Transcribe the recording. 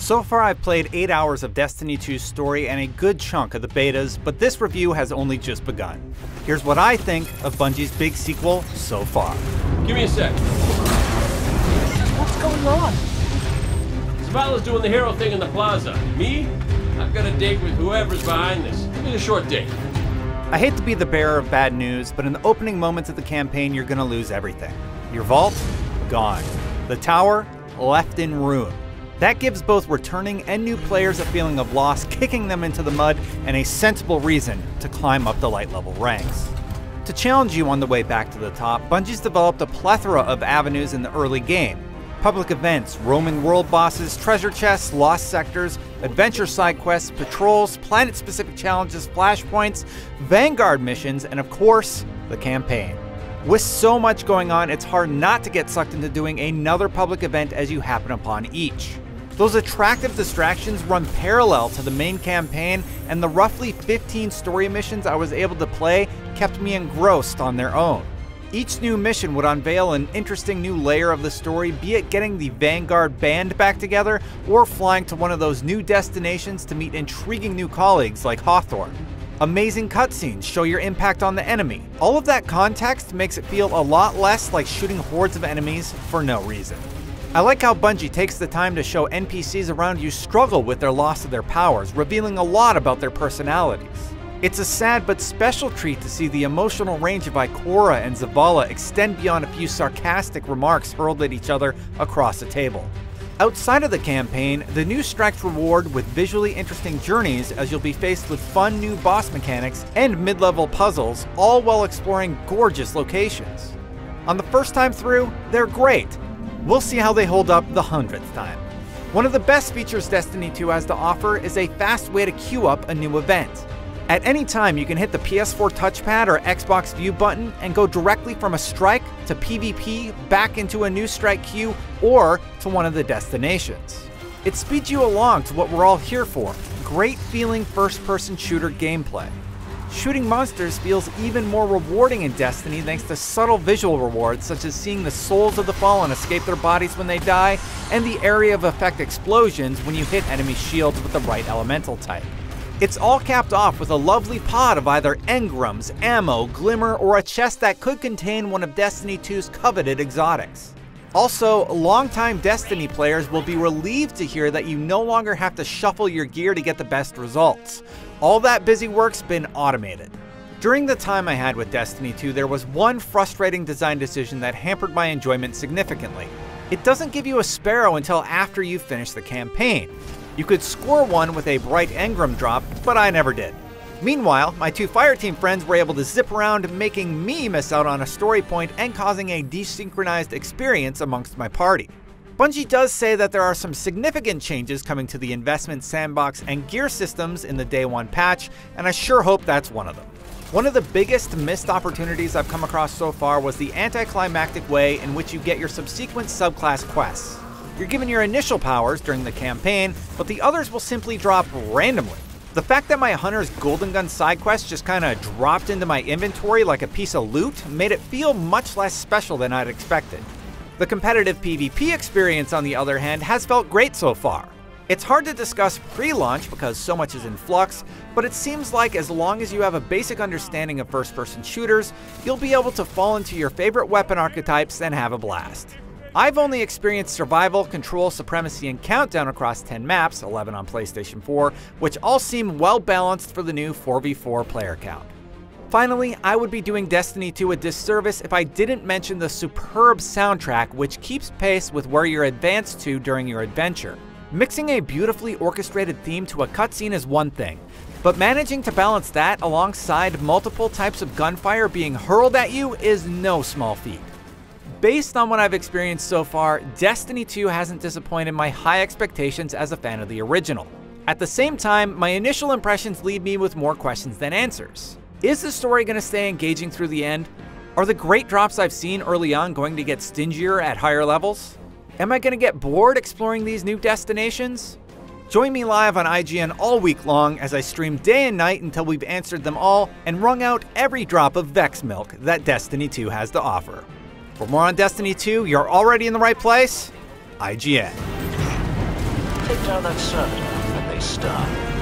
So far I've played 8 hours of Destiny 2's story and a good chunk of the betas, but this review has only just begun. Here's what I think of Bungie's big sequel so far. Give me a sec. What's going on? Zavala's doing the hero thing in the plaza. Me? I've got a date with whoever's behind this. It's a short date. I hate to be the bearer of bad news, but in the opening moments of the campaign you're gonna lose everything. Your vault? Gone. The tower? Left in ruin. That gives both returning and new players a feeling of loss, kicking them into the mud, and a sensible reason to climb up the light level ranks. To challenge you on the way back to the top, Bungie's developed a plethora of avenues in the early game. Public events, roaming world bosses, treasure chests, lost sectors, adventure side quests, patrols, planet-specific challenges, flashpoints, Vanguard missions, and of course, the campaign. With so much going on, it's hard not to get sucked into doing another public event as you happen upon each. Those attractive distractions run parallel to the main campaign, and the roughly 15 story missions I was able to play kept me engrossed on their own. Each new mission would unveil an interesting new layer of the story, be it getting the Vanguard band back together, or flying to one of those new destinations to meet intriguing new colleagues like Hawthorne. Amazing cutscenes show your impact on the enemy. All of that context makes it feel a lot less like shooting hordes of enemies for no reason. I like how Bungie takes the time to show NPCs around you struggle with their loss of their powers, revealing a lot about their personalities. It's a sad but special treat to see the emotional range of Ikora and Zavala extend beyond a few sarcastic remarks hurled at each other across the table. Outside of the campaign, the new strikes reward with visually interesting journeys as you'll be faced with fun new boss mechanics and mid-level puzzles, all while exploring gorgeous locations. On the first time through, they're great. We'll see how they hold up the 100th time. One of the best features Destiny 2 has to offer is a fast way to queue up a new event. At any time, you can hit the PS4 touchpad or Xbox View button and go directly from a strike to PvP, back into a new strike queue, or to one of the destinations. It speeds you along to what we're all here for, great feeling first-person shooter gameplay. Shooting monsters feels even more rewarding in Destiny thanks to subtle visual rewards such as seeing the souls of the fallen escape their bodies when they die, and the area of effect explosions when you hit enemy shields with the right elemental type. It's all capped off with a lovely pod of either engrams, ammo, glimmer, or a chest that could contain one of Destiny 2's coveted exotics. Also, longtime Destiny players will be relieved to hear that you no longer have to shuffle your gear to get the best results. All that busy work's been automated. During the time I had with Destiny 2, there was one frustrating design decision that hampered my enjoyment significantly. It doesn't give you a sparrow until after you've finished the campaign. You could score one with a bright engram drop, but I never did. Meanwhile, my two fireteam friends were able to zip around, making me miss out on a story point and causing a desynchronized experience amongst my party. Bungie does say that there are some significant changes coming to the investment sandbox and gear systems in the Day 1 patch, and I sure hope that's one of them. One of the biggest missed opportunities I've come across so far was the anticlimactic way in which you get your subsequent subclass quests. You're given your initial powers during the campaign, but the others will simply drop randomly. The fact that my Hunter's Golden Gun side quest just kinda dropped into my inventory like a piece of loot made it feel much less special than I'd expected. The competitive PvP experience, on the other hand, has felt great so far. It's hard to discuss pre-launch because so much is in flux, but it seems like as long as you have a basic understanding of first-person shooters, you'll be able to fall into your favorite weapon archetypes and have a blast. I've only experienced Survival, Control, Supremacy, and Countdown across 10 maps, 11 on PlayStation 4, which all seem well balanced for the new 4v4 player count. Finally, I would be doing Destiny 2 a disservice if I didn't mention the superb soundtrack which keeps pace with where you're advanced to during your adventure. Mixing a beautifully orchestrated theme to a cutscene is one thing, but managing to balance that alongside multiple types of gunfire being hurled at you is no small feat. Based on what I've experienced so far, Destiny 2 hasn't disappointed my high expectations as a fan of the original. At the same time, my initial impressions leave me with more questions than answers. Is the story going to stay engaging through the end? Are the great drops I've seen early on going to get stingier at higher levels? Am I going to get bored exploring these new destinations? Join me live on IGN all week long as I stream day and night until we've answered them all and wrung out every drop of Vex milk that Destiny 2 has to offer. For more on Destiny 2, you're already in the right place. IGN. Take down that servitor, and they stop.